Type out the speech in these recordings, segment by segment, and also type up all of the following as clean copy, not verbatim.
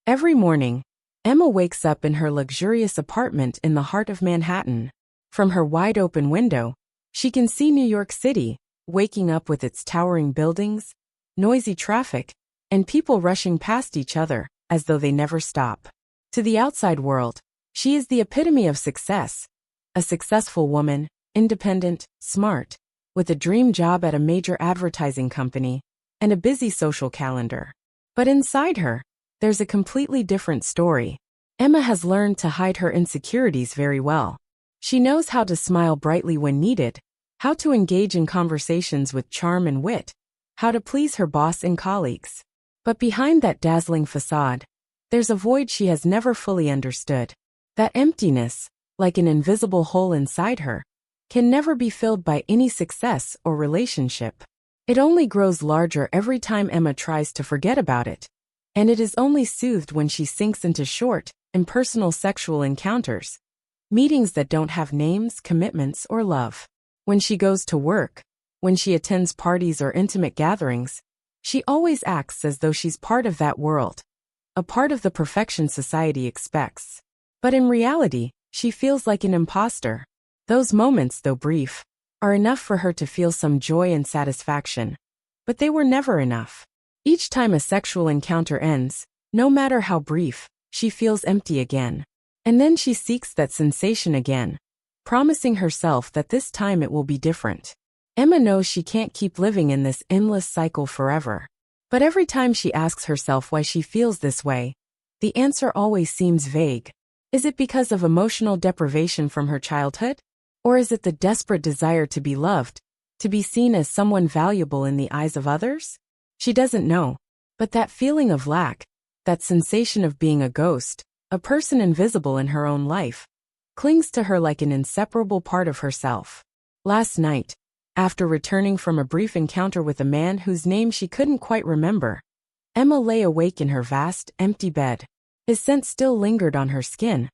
Every morning, Emma wakes up in her luxurious apartment in the heart of Manhattan. From her wide-open window, she can see New York City, waking up with its towering buildings, noisy traffic, and people rushing past each other, as though they never stop. To the outside world, she is the epitome of success. A successful woman, independent, smart, with a dream job at a major advertising company, and a busy social calendar. But inside her, there's a completely different story. Emma has learned to hide her insecurities very well. She knows how to smile brightly when needed, how to engage in conversations with charm and wit, how to please her boss and colleagues. But behind that dazzling facade, there's a void she has never fully understood. That emptiness, like an invisible hole inside her, can never be filled by any success or relationship. It only grows larger every time Emma tries to forget about it. And it is only soothed when she sinks into short, impersonal sexual encounters, meetings that don't have names, commitments, or love. When she goes to work, when she attends parties or intimate gatherings, she always acts as though she's part of that world, a part of the perfection society expects. But in reality, she feels like an imposter. Those moments, though brief, are enough for her to feel some joy and satisfaction. But they were never enough. Each time a sexual encounter ends, no matter how brief, she feels empty again. And then she seeks that sensation again, promising herself that this time it will be different. Emma knows she can't keep living in this endless cycle forever. But every time she asks herself why she feels this way, the answer always seems vague. Is it because of emotional deprivation from her childhood? Or is it the desperate desire to be loved, to be seen as someone valuable in the eyes of others? She doesn't know. But that feeling of lack, that sensation of being a ghost, a person invisible in her own life, clings to her like an inseparable part of herself. Last night, after returning from a brief encounter with a man whose name she couldn't quite remember, Emma lay awake in her vast, empty bed. His scent still lingered on her skin,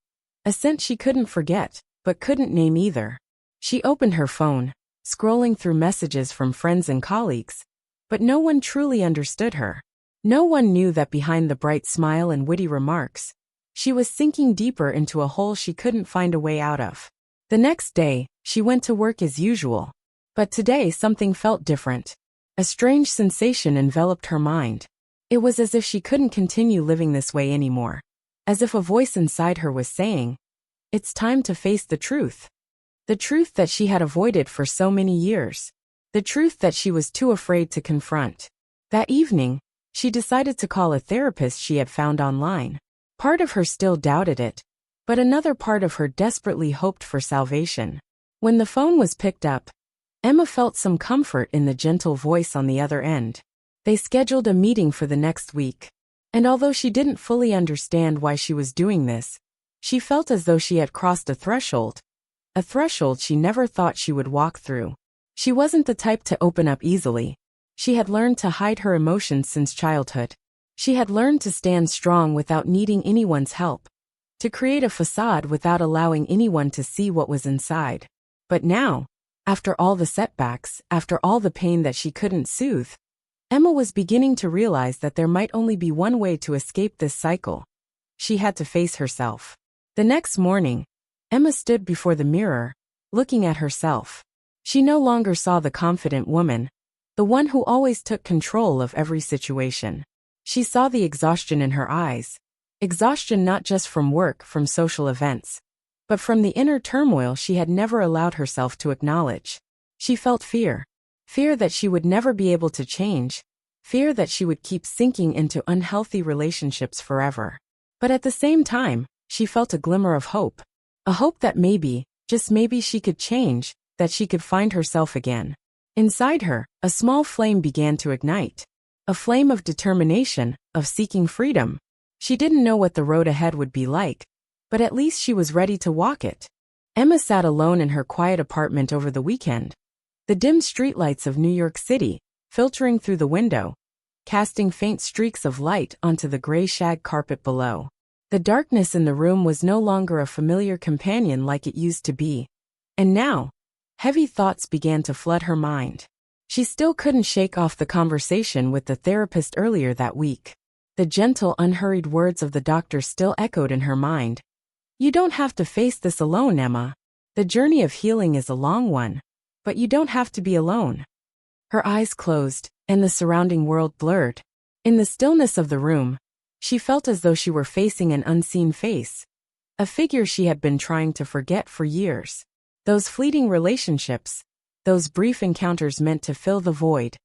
a scent she couldn't forget, but couldn't name either. She opened her phone, scrolling through messages from friends and colleagues, but no one truly understood her. No one knew that behind the bright smile and witty remarks, she was sinking deeper into a hole she couldn't find a way out of. The next day, she went to work as usual. But today something felt different. A strange sensation enveloped her mind. It was as if she couldn't continue living this way anymore. As if a voice inside her was saying, "It's time to face the truth." The truth that she had avoided for so many years. The truth that she was too afraid to confront. That evening, she decided to call a therapist she had found online. Part of her still doubted it, but another part of her desperately hoped for salvation. When the phone was picked up, Emma felt some comfort in the gentle voice on the other end. They scheduled a meeting for the next week. And although she didn't fully understand why she was doing this, she felt as though she had crossed a threshold she never thought she would walk through. She wasn't the type to open up easily. She had learned to hide her emotions since childhood. She had learned to stand strong without needing anyone's help, to create a facade without allowing anyone to see what was inside. But now, after all the setbacks, after all the pain that she couldn't soothe, Emma was beginning to realize that there might only be one way to escape this cycle. She had to face herself. The next morning, Emma stood before the mirror, looking at herself. She no longer saw the confident woman, the one who always took control of every situation. She saw the exhaustion in her eyes. Exhaustion not just from work, from social events, but from the inner turmoil she had never allowed herself to acknowledge. She felt fear. Fear that she would never be able to change. Fear that she would keep sinking into unhealthy relationships forever. But at the same time, she felt a glimmer of hope. A hope that maybe, just maybe she could change, that she could find herself again. Inside her, a small flame began to ignite. A flame of determination, of seeking freedom. She didn't know what the road ahead would be like, but at least she was ready to walk it. Emma sat alone in her quiet apartment over the weekend. The dim streetlights of New York City, filtering through the window, casting faint streaks of light onto the gray shag carpet below. The darkness in the room was no longer a familiar companion like it used to be. And now, heavy thoughts began to flood her mind. She still couldn't shake off the conversation with the therapist earlier that week. The gentle, unhurried words of the doctor still echoed in her mind. You don't have to face this alone, Emma. The journey of healing is a long one. But you don't have to be alone. Her eyes closed, and the surrounding world blurred. In the stillness of the room, she felt as though she were facing an unseen face. A figure she had been trying to forget for years. Those fleeting relationships, those brief encounters meant to fill the void.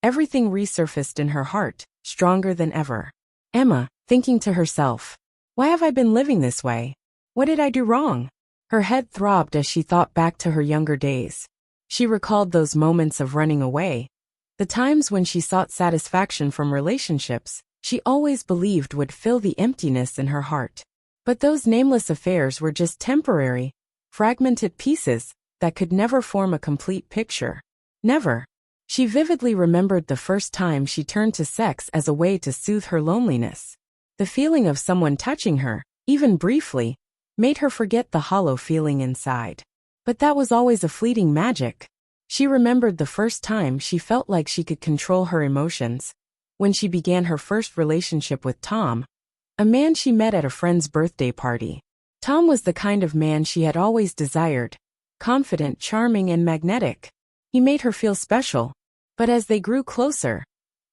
Everything resurfaced in her heart, stronger than ever. Emma, thinking to herself, why have I been living this way? What did I do wrong? Her head throbbed as she thought back to her younger days. She recalled those moments of running away, the times when she sought satisfaction from relationships she always believed would fill the emptiness in her heart. But those nameless affairs were just temporary, fragmented pieces that could never form a complete picture. Never. She vividly remembered the first time she turned to sex as a way to soothe her loneliness. The feeling of someone touching her, even briefly, made her forget the hollow feeling inside. But that was always a fleeting magic. She remembered the first time she felt like she could control her emotions, when she began her first relationship with Tom, a man she met at a friend's birthday party. Tom was the kind of man she had always desired, confident, charming, and magnetic. He made her feel special. But as they grew closer,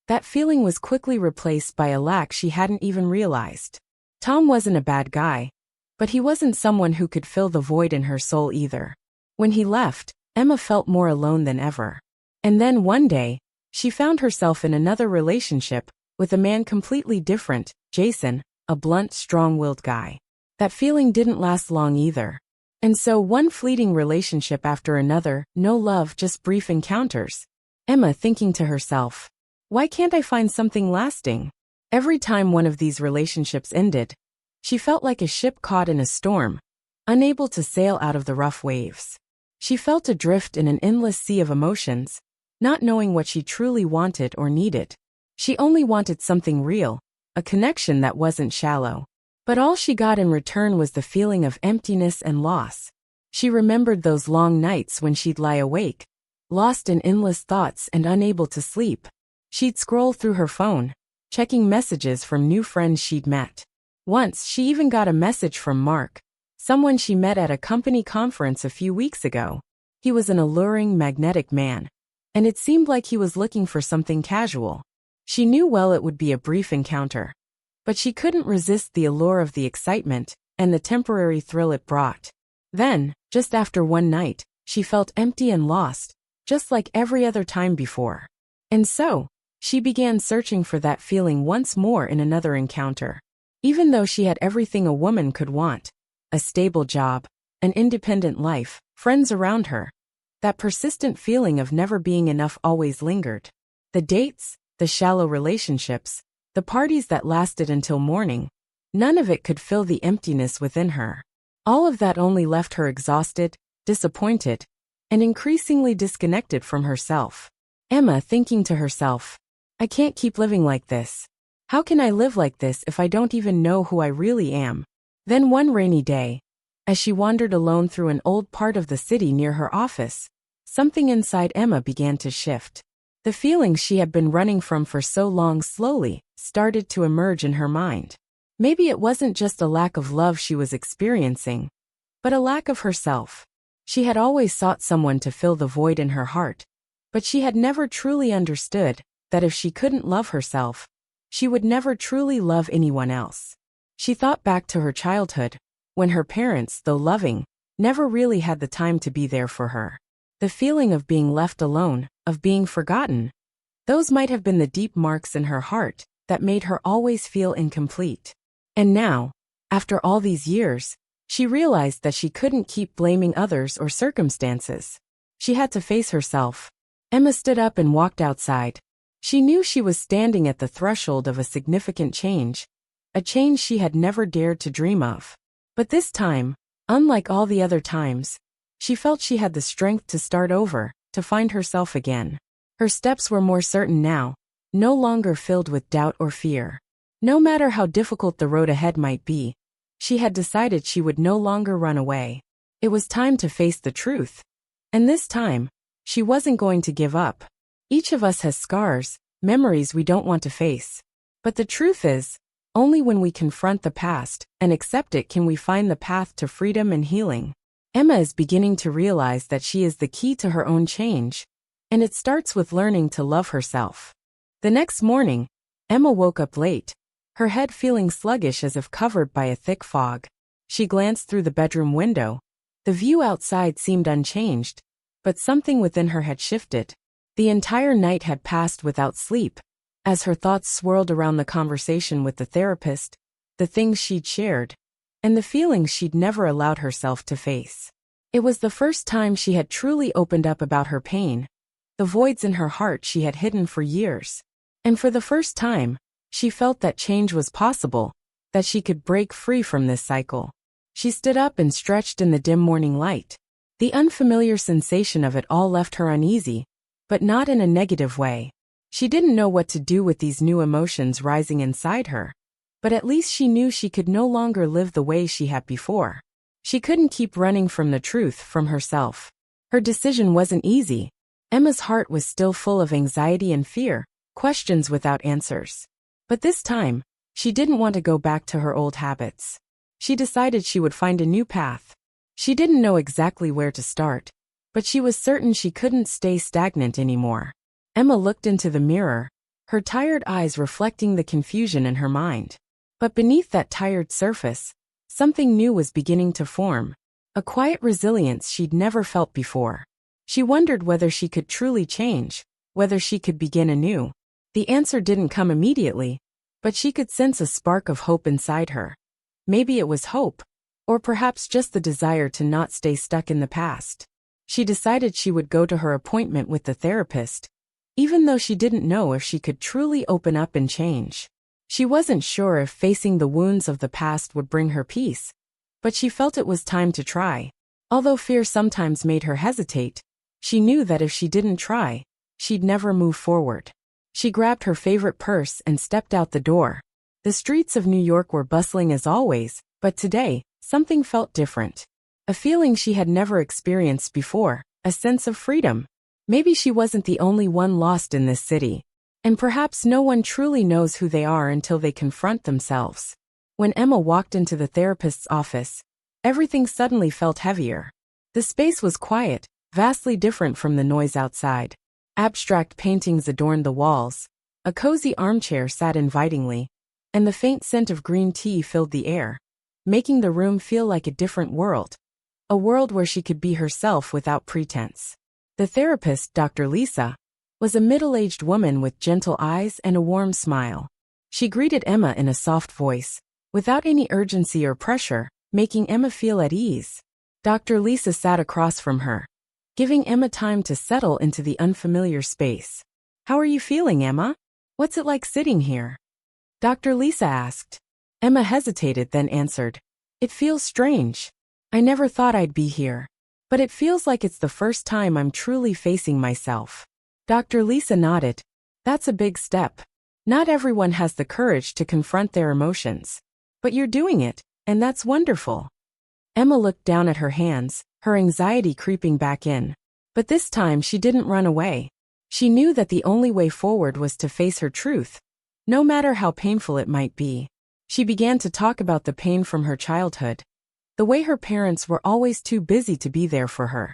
that feeling was quickly replaced by a lack she hadn't even realized. Tom wasn't a bad guy, but he wasn't someone who could fill the void in her soul either. When he left, Emma felt more alone than ever. And then one day, she found herself in another relationship, with a man completely different, Jason, a blunt, strong-willed guy. That feeling didn't last long either. And so one fleeting relationship after another, no love, just brief encounters. Emma thinking to herself, why can't I find something lasting? Every time one of these relationships ended, she felt like a ship caught in a storm, unable to sail out of the rough waves. She felt adrift in an endless sea of emotions, not knowing what she truly wanted or needed. She only wanted something real, a connection that wasn't shallow. But all she got in return was the feeling of emptiness and loss. She remembered those long nights when she'd lie awake, lost in endless thoughts and unable to sleep. She'd scroll through her phone, checking messages from new friends she'd met. Once she even got a message from Mark, someone she met at a company conference a few weeks ago. He was an alluring, magnetic man, and it seemed like he was looking for something casual. She knew well it would be a brief encounter, but she couldn't resist the allure of the excitement and the temporary thrill it brought. Then, just after one night, she felt empty and lost, just like every other time before. And so, she began searching for that feeling once more in another encounter. Even though she had everything a woman could want, a stable job, an independent life, friends around her, that persistent feeling of never being enough always lingered. The dates, the shallow relationships, the parties that lasted until morning, none of it could fill the emptiness within her. All of that only left her exhausted, disappointed, and increasingly disconnected from herself. Emma thinking to herself, I can't keep living like this. How can I live like this if I don't even know who I really am? Then one rainy day, as she wandered alone through an old part of the city near her office, something inside Emma began to shift. The feelings she had been running from for so long slowly started to emerge in her mind. Maybe it wasn't just a lack of love she was experiencing, but a lack of herself. She had always sought someone to fill the void in her heart, but she had never truly understood that if she couldn't love herself, she would never truly love anyone else. She thought back to her childhood, when her parents, though loving, never really had the time to be there for her. The feeling of being left alone, of being forgotten, those might have been the deep marks in her heart that made her always feel incomplete. And now, after all these years, she realized that she couldn't keep blaming others or circumstances. She had to face herself. Emma stood up and walked outside. She knew she was standing at the threshold of a significant change, a change she had never dared to dream of. But this time, unlike all the other times, she felt she had the strength to start over, to find herself again. Her steps were more certain now, no longer filled with doubt or fear. No matter how difficult the road ahead might be, she had decided she would no longer run away. It was time to face the truth. And this time, she wasn't going to give up. Each of us has scars, memories we don't want to face. But the truth is, only when we confront the past and accept it can we find the path to freedom and healing. Emma is beginning to realize that she is the key to her own change, and it starts with learning to love herself. The next morning, Emma woke up late, her head feeling sluggish as if covered by a thick fog. She glanced through the bedroom window. The view outside seemed unchanged, but something within her had shifted. The entire night had passed without sleep, as her thoughts swirled around the conversation with the therapist, the things she'd shared, and the feelings she'd never allowed herself to face. It was the first time she had truly opened up about her pain, the voids in her heart she had hidden for years. And for the first time, she felt that change was possible, that she could break free from this cycle. She stood up and stretched in the dim morning light. The unfamiliar sensation of it all left her uneasy, but not in a negative way. She didn't know what to do with these new emotions rising inside her, but at least she knew she could no longer live the way she had before. She couldn't keep running from the truth, from herself. Her decision wasn't easy. Emma's heart was still full of anxiety and fear, questions without answers. But this time, she didn't want to go back to her old habits. She decided she would find a new path. She didn't know exactly where to start, but she was certain she couldn't stay stagnant anymore. Emma looked into the mirror, her tired eyes reflecting the confusion in her mind. But beneath that tired surface, something new was beginning to form, a quiet resilience she'd never felt before. She wondered whether she could truly change, whether she could begin anew. The answer didn't come immediately, but she could sense a spark of hope inside her. Maybe it was hope, or perhaps just the desire to not stay stuck in the past. She decided she would go to her appointment with the therapist, even though she didn't know if she could truly open up and change. She wasn't sure if facing the wounds of the past would bring her peace, but she felt it was time to try. Although fear sometimes made her hesitate, she knew that if she didn't try, she'd never move forward. She grabbed her favorite purse and stepped out the door. The streets of New York were bustling as always, but today, something felt different. A feeling she had never experienced before, a sense of freedom. Maybe she wasn't the only one lost in this city, and perhaps no one truly knows who they are until they confront themselves. When Emma walked into the therapist's office, everything suddenly felt heavier. The space was quiet, vastly different from the noise outside. Abstract paintings adorned the walls, a cozy armchair sat invitingly, and the faint scent of green tea filled the air, making the room feel like a different world. A world where she could be herself without pretense. The therapist, Dr. Lisa, was a middle-aged woman with gentle eyes and a warm smile. She greeted Emma in a soft voice, without any urgency or pressure, making Emma feel at ease. Dr. Lisa sat across from her, giving Emma time to settle into the unfamiliar space. "How are you feeling, Emma? What's it like sitting here?" Dr. Lisa asked. Emma hesitated, then answered, "It feels strange. I never thought I'd be here. But it feels like it's the first time I'm truly facing myself." Dr. Lisa nodded. "That's a big step. Not everyone has the courage to confront their emotions. But you're doing it, and that's wonderful." Emma looked down at her hands, her anxiety creeping back in. But this time she didn't run away. She knew that the only way forward was to face her truth, no matter how painful it might be. She began to talk about the pain from her childhood, the way her parents were always too busy to be there for her,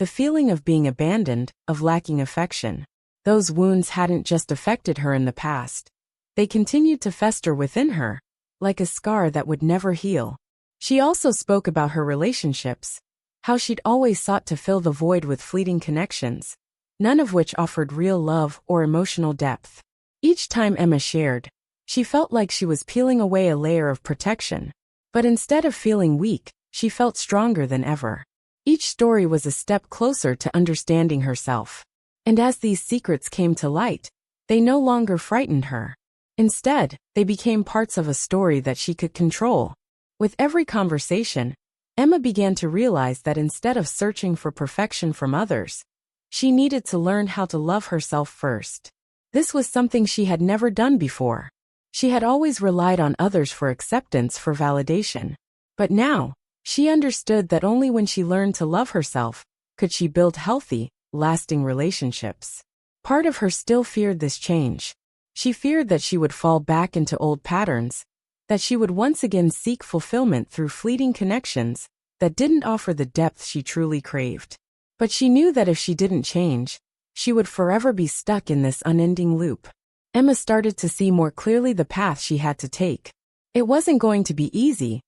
the feeling of being abandoned, of lacking affection. Those wounds hadn't just affected her in the past. They continued to fester within her, like a scar that would never heal. She also spoke about her relationships, how she'd always sought to fill the void with fleeting connections, none of which offered real love or emotional depth. Each time Emma shared, she felt like she was peeling away a layer of protection. But instead of feeling weak, she felt stronger than ever. Each story was a step closer to understanding herself. And as these secrets came to light, they no longer frightened her. Instead, they became parts of a story that she could control. With every conversation, Emma began to realize that instead of searching for perfection from others, she needed to learn how to love herself first. This was something she had never done before. She had always relied on others for acceptance, for validation. But now, she understood that only when she learned to love herself could she build healthy, lasting relationships. Part of her still feared this change. She feared that she would fall back into old patterns, that she would once again seek fulfillment through fleeting connections that didn't offer the depth she truly craved. But she knew that if she didn't change, she would forever be stuck in this unending loop. Emma started to see more clearly the path she had to take. It wasn't going to be easy,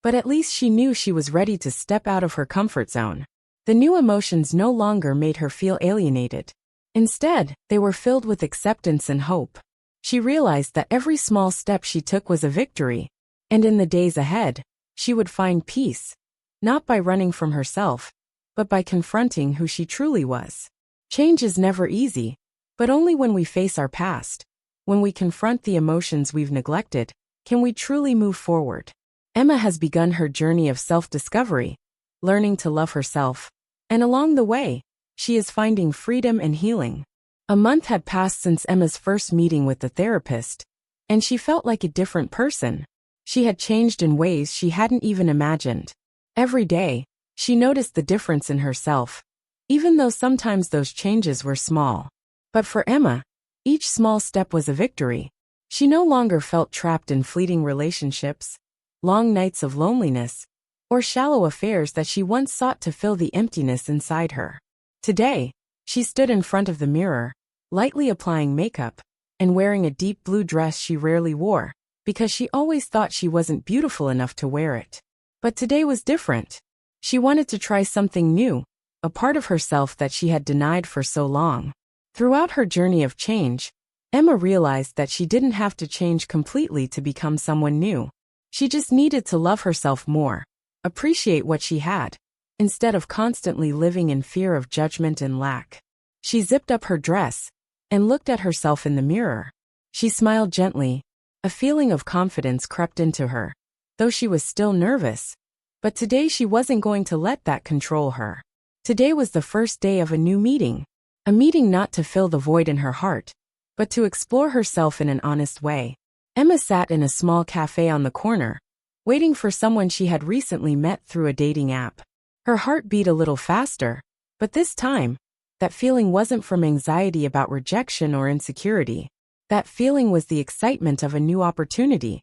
but at least she knew she was ready to step out of her comfort zone. The new emotions no longer made her feel alienated. Instead, they were filled with acceptance and hope. She realized that every small step she took was a victory, and in the days ahead, she would find peace, not by running from herself, but by confronting who she truly was. Change is never easy, but only when we face our past, when we confront the emotions we've neglected, can we truly move forward. Emma has begun her journey of self-discovery, learning to love herself, and along the way, she is finding freedom and healing. A month had passed since Emma's first meeting with the therapist, and she felt like a different person. She had changed in ways she hadn't even imagined. Every day, she noticed the difference in herself, even though sometimes those changes were small. But for Emma, each small step was a victory. She no longer felt trapped in fleeting relationships, long nights of loneliness, or shallow affairs that she once sought to fill the emptiness inside her. Today, she stood in front of the mirror, lightly applying makeup, and wearing a deep blue dress she rarely wore, because she always thought she wasn't beautiful enough to wear it. But today was different. She wanted to try something new, a part of herself that she had denied for so long. Throughout her journey of change, Emma realized that she didn't have to change completely to become someone new. She just needed to love herself more, appreciate what she had, instead of constantly living in fear of judgment and lack. She zipped up her dress and looked at herself in the mirror. She smiled gently. A feeling of confidence crept into her, though she was still nervous. But today she wasn't going to let that control her. Today was the first day of a new meeting. A meeting not to fill the void in her heart, but to explore herself in an honest way. Emma sat in a small cafe on the corner, waiting for someone she had recently met through a dating app. Her heart beat a little faster, but this time, that feeling wasn't from anxiety about rejection or insecurity. That feeling was the excitement of a new opportunity,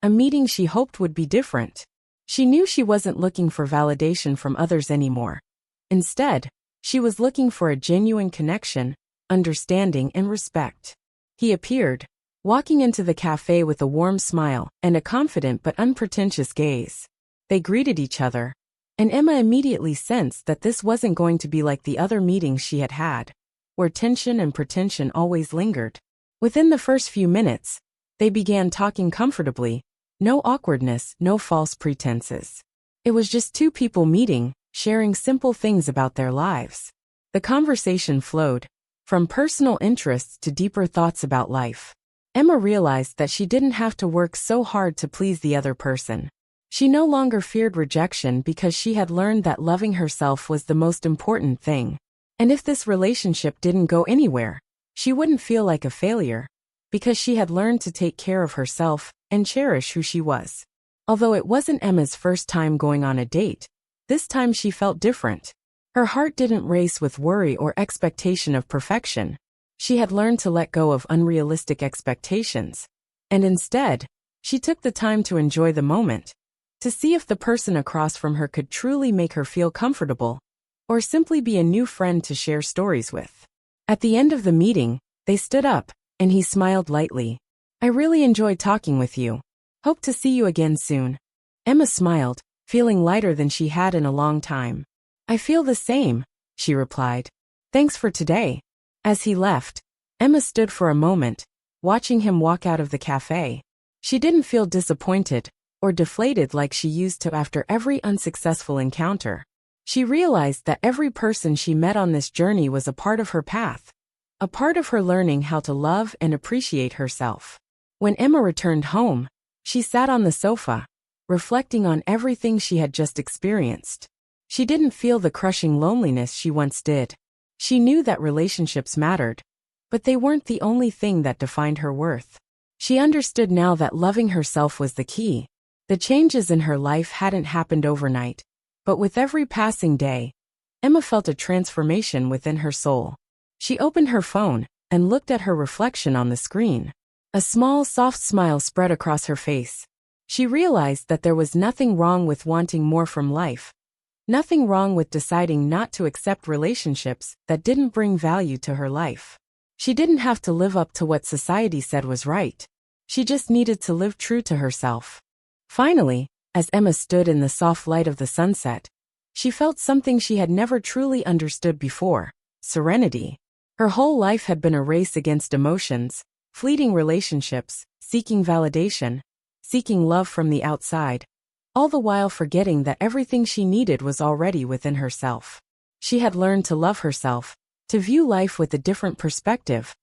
a meeting she hoped would be different. She knew she wasn't looking for validation from others anymore. Instead, she was looking for a genuine connection, understanding, and respect. He appeared, walking into the cafe with a warm smile and a confident but unpretentious gaze. They greeted each other, and Emma immediately sensed that this wasn't going to be like the other meetings she had had, where tension and pretension always lingered. Within the first few minutes, they began talking comfortably, no awkwardness, no false pretenses. It was just two people meeting, sharing simple things about their lives. The conversation flowed, from personal interests to deeper thoughts about life. Emma realized that she didn't have to work so hard to please the other person. She no longer feared rejection because she had learned that loving herself was the most important thing. And if this relationship didn't go anywhere, she wouldn't feel like a failure, because she had learned to take care of herself and cherish who she was. Although it wasn't Emma's first time going on a date, this time she felt different. Her heart didn't race with worry or expectation of perfection. She had learned to let go of unrealistic expectations, and instead, she took the time to enjoy the moment, to see if the person across from her could truly make her feel comfortable, or simply be a new friend to share stories with. At the end of the meeting, they stood up, and he smiled lightly. "I really enjoyed talking with you. Hope to see you again soon." Emma smiled, feeling lighter than she had in a long time. "I feel the same," she replied. "Thanks for today." As he left, Emma stood for a moment, watching him walk out of the cafe. She didn't feel disappointed or deflated like she used to after every unsuccessful encounter. She realized that every person she met on this journey was a part of her path, a part of her learning how to love and appreciate herself. When Emma returned home, she sat on the sofa, reflecting on everything she had just experienced. She didn't feel the crushing loneliness she once did. She knew that relationships mattered, but they weren't the only thing that defined her worth. She understood now that loving herself was the key. The changes in her life hadn't happened overnight, but with every passing day, Emma felt a transformation within her soul. She opened her phone and looked at her reflection on the screen. A small, soft smile spread across her face. She realized that there was nothing wrong with wanting more from life. Nothing wrong with deciding not to accept relationships that didn't bring value to her life. She didn't have to live up to what society said was right. She just needed to live true to herself. Finally, as Emma stood in the soft light of the sunset, she felt something she had never truly understood before: serenity. Her whole life had been a race against emotions, fleeting relationships, seeking validation, seeking love from the outside, all the while forgetting that everything she needed was already within herself. She had learned to love herself, to view life with a different perspective,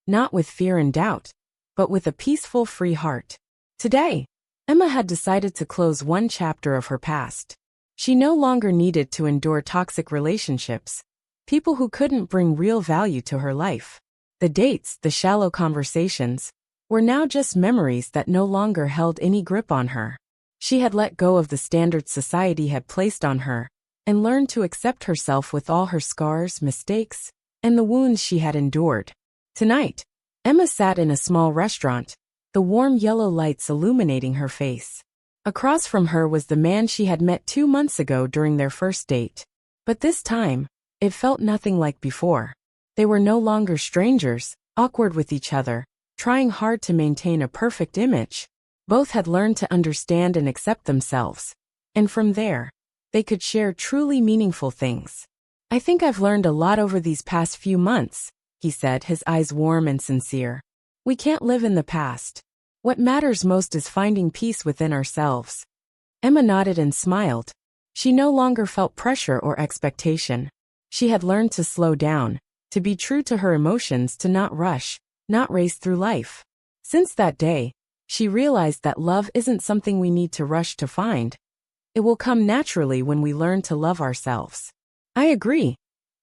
not with fear and doubt, but with a peaceful, free heart. Today, Emma had decided to close one chapter of her past. She no longer needed to endure toxic relationships, people who couldn't bring real value to her life. The dates, the shallow conversations, were now just memories that no longer held any grip on her. She had let go of the standards society had placed on her, and learned to accept herself with all her scars, mistakes, and the wounds she had endured. Tonight, Emma sat in a small restaurant, the warm yellow lights illuminating her face. Across from her was the man she had met 2 months ago during their first date. But this time, it felt nothing like before. They were no longer strangers, awkward with each other, trying hard to maintain a perfect image. Both had learned to understand and accept themselves. And from there, they could share truly meaningful things. "I think I've learned a lot over these past few months," he said, his eyes warm and sincere. "We can't live in the past. What matters most is finding peace within ourselves." Emma nodded and smiled. She no longer felt pressure or expectation. She had learned to slow down, to be true to her emotions, to not rush, not race through life. Since that day, she realized that love isn't something we need to rush to find. It will come naturally when we learn to love ourselves. "I agree,"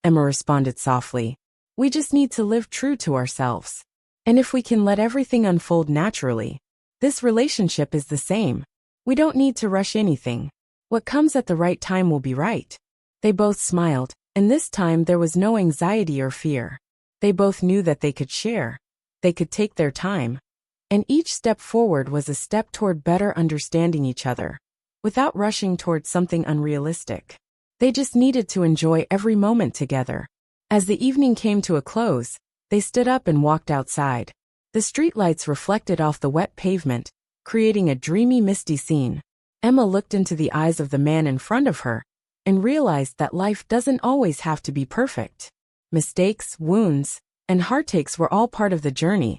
Emma responded softly. "We just need to live true to ourselves. And if we can let everything unfold naturally, this relationship is the same. We don't need to rush anything. What comes at the right time will be right." They both smiled, and this time there was no anxiety or fear. They both knew that they could share. They could take their time. And each step forward was a step toward better understanding each other, without rushing toward something unrealistic. They just needed to enjoy every moment together. As the evening came to a close, they stood up and walked outside. The streetlights reflected off the wet pavement, creating a dreamy, misty scene. Emma looked into the eyes of the man in front of her, and realized that life doesn't always have to be perfect. Mistakes, wounds, and heartaches were all part of the journey,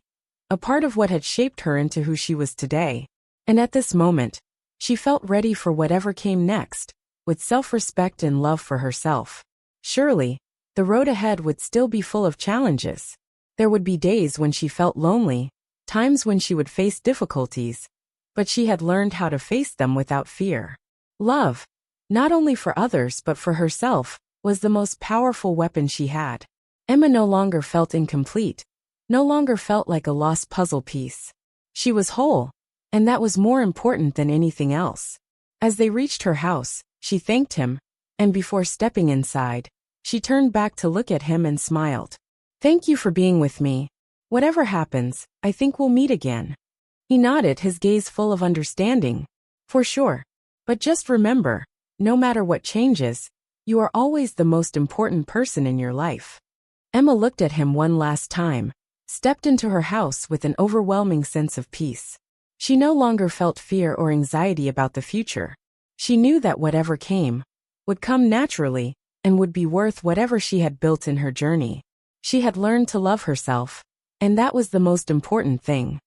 a part of what had shaped her into who she was today. And at this moment, she felt ready for whatever came next, with self-respect and love for herself. Surely, the road ahead would still be full of challenges. There would be days when she felt lonely, times when she would face difficulties, but she had learned how to face them without fear. Love, not only for others but for herself, was the most powerful weapon she had. Emma no longer felt incomplete, no longer felt like a lost puzzle piece. She was whole, and that was more important than anything else. As they reached her house, she thanked him, and before stepping inside, she turned back to look at him and smiled. "Thank you for being with me. Whatever happens, I think we'll meet again." He nodded, his gaze full of understanding. "For sure. But just remember, no matter what changes, you are always the most important person in your life." Emma looked at him one last time, stepped into her house with an overwhelming sense of peace. She no longer felt fear or anxiety about the future. She knew that whatever came would come naturally and would be worth whatever she had built in her journey. She had learned to love herself, and that was the most important thing.